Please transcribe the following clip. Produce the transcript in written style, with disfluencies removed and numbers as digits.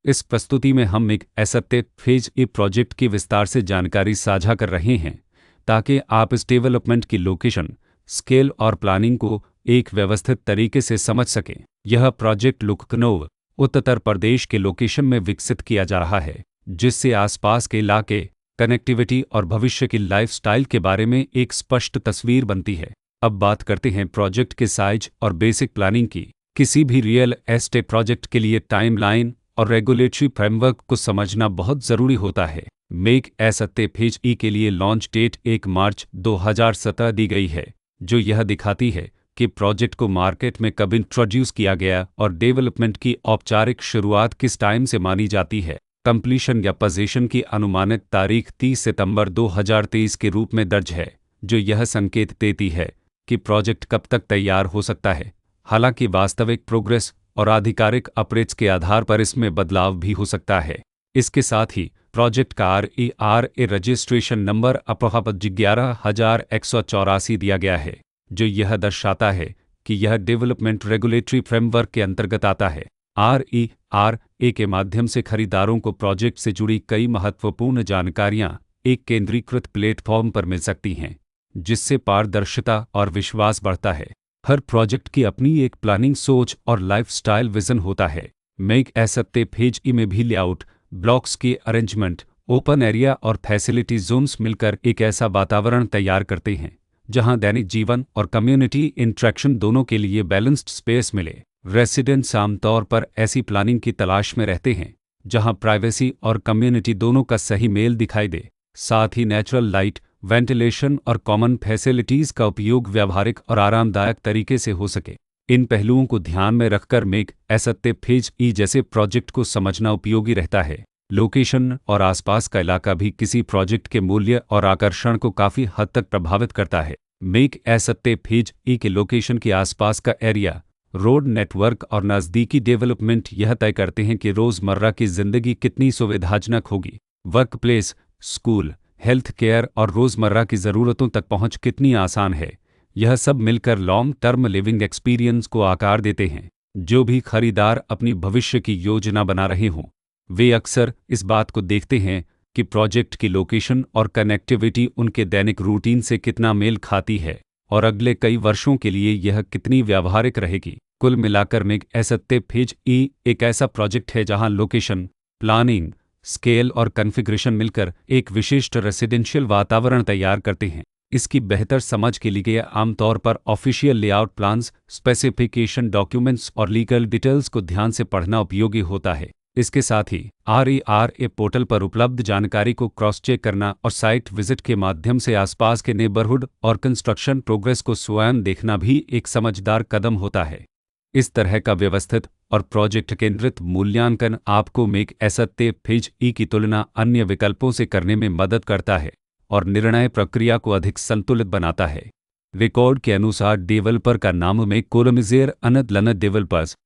इस प्रस्तुति में हम एक असत्य फेज ए प्रोजेक्ट की विस्तार से जानकारी साझा कर रहे हैं ताकि आप इस डेवलपमेंट की लोकेशन, स्केल और प्लानिंग को एक व्यवस्थित तरीके से समझ सकें। यह प्रोजेक्ट लखनऊ, उत्तर प्रदेश के लोकेशन में विकसित किया जा रहा है, जिससे आसपास के इलाके, कनेक्टिविटी और भविष्य की लाइफस्टाइल के बारे में एक स्पष्ट तस्वीर बनती है। अब बात करते हैं प्रोजेक्ट के साइज और बेसिक प्लानिंग की। किसी भी रियल एस्टेट प्रोजेक्ट के लिए टाइमलाइन और रेगुलेटरी फ्रेमवर्क को समझना बहुत ज़रूरी होता है। मेक असत्य फेज ई के लिए लॉन्च डेट 1 मार्च 2017 दी गई है, जो यह दिखाती है कि प्रोजेक्ट को मार्केट में कब इंट्रोड्यूस किया गया और डेवलपमेंट की औपचारिक शुरुआत किस टाइम से मानी जाती है। कंप्लीशन या पोजीशन की अनुमानित तारीख 30 सितंबर 2023 के रूप में दर्ज है, जो यह संकेत देती है कि प्रोजेक्ट कब तक तैयार हो सकता है। हालांकि वास्तविक प्रोग्रेस और आधिकारिक अपडेट्स के आधार पर इसमें बदलाव भी हो सकता है। इसके साथ ही प्रोजेक्ट का RERA रजिस्ट्रेशन नंबर अपहपज 11184 दिया गया है, जो यह दर्शाता है कि यह डेवलपमेंट रेगुलेटरी फ्रेमवर्क के अंतर्गत आता है। RERA के माध्यम से खरीदारों को प्रोजेक्ट से जुड़ी कई महत्वपूर्ण जानकारियां एक केंद्रीकृत प्लेटफॉर्म पर मिल सकती हैं, जिससे पारदर्शिता और विश्वास बढ़ता है। हर प्रोजेक्ट की अपनी एक प्लानिंग सोच और लाइफस्टाइल विजन होता है। मेक असत्य फेज ई में भी लेआउट, ब्लॉक्स की अरेंजमेंट, ओपन एरिया और फैसिलिटी जोन्स मिलकर एक ऐसा वातावरण तैयार करते हैं जहां दैनिक जीवन और कम्युनिटी इंटरेक्शन दोनों के लिए बैलेंस्ड स्पेस मिले। रेसिडेंट्स आमतौर पर ऐसी प्लानिंग की तलाश में रहते हैं जहां प्राइवेसी और कम्युनिटी दोनों का सही मेल दिखाई दे। साथ ही नेचुरल लाइट, वेंटिलेशन और कॉमन फैसिलिटीज़ का उपयोग व्यावहारिक और आरामदायक तरीके से हो सके। इन पहलुओं को ध्यान में रखकर मेक असत्य फेज ई जैसे प्रोजेक्ट को समझना उपयोगी रहता है। लोकेशन और आसपास का इलाका भी किसी प्रोजेक्ट के मूल्य और आकर्षण को काफ़ी हद तक प्रभावित करता है। मेक असत्य फेज ई के लोकेशन के आसपास का एरिया, रोड नेटवर्क और नज़दीकी डेवलपमेंट यह तय करते हैं कि रोज़मर्रा की ज़िंदगी कितनी सुविधाजनक होगी। Work place, school, health care और रोज़मर्रा की ज़रूरतों तक पहुंच कितनी आसान है। यह सब मिलकर लॉन्ग टर्म लिविंग एक्सपीरियंस को आकार देते हैं। जो भी खरीदार अपनी भविष्य की योजना बना रहे हों, वे अक्सर इस बात को देखते हैं कि प्रोजेक्ट की लोकेशन और कनेक्टिविटी उनके दैनिक रूटीन से कितना मेल खाती है और अगले कई वर्षों के लिए यह कितनी व्यावहारिक रहेगी। कुल मिलाकर मेक असत्य फेज ई एक ऐसा प्रोजेक्ट है जहां लोकेशन, प्लानिंग, स्केल और कॉन्फ़िगरेशन मिलकर एक विशिष्ट रेसिडेंशियल वातावरण तैयार करते हैं। इसकी बेहतर समझ के लिए आमतौर पर official layout plans, specification documents और लीगल डिटेल्स को ध्यान से पढ़ना उपयोगी होता है। इसके साथ ही RERA पोर्टल पर उपलब्ध जानकारी को क्रॉस चेक करना और साइट विजिट के माध्यम से आसपास के नेबरहुड और कंस्ट्रक्शन प्रोग्रेस को स्वयं देखना भी एक समझदार कदम होता है। इस तरह का व्यवस्थित और प्रोजेक्ट केंद्रित मूल्यांकन आपको मेक असत्य फेज ई की तुलना अन्य विकल्पों से करने में मदद करता है और निर्णय प्रक्रिया को अधिक संतुलित बनाता है। रिकॉर्ड के अनुसार डेवलपर का नाम में कोलमिज़ेर अनद लनद डेवलपर्स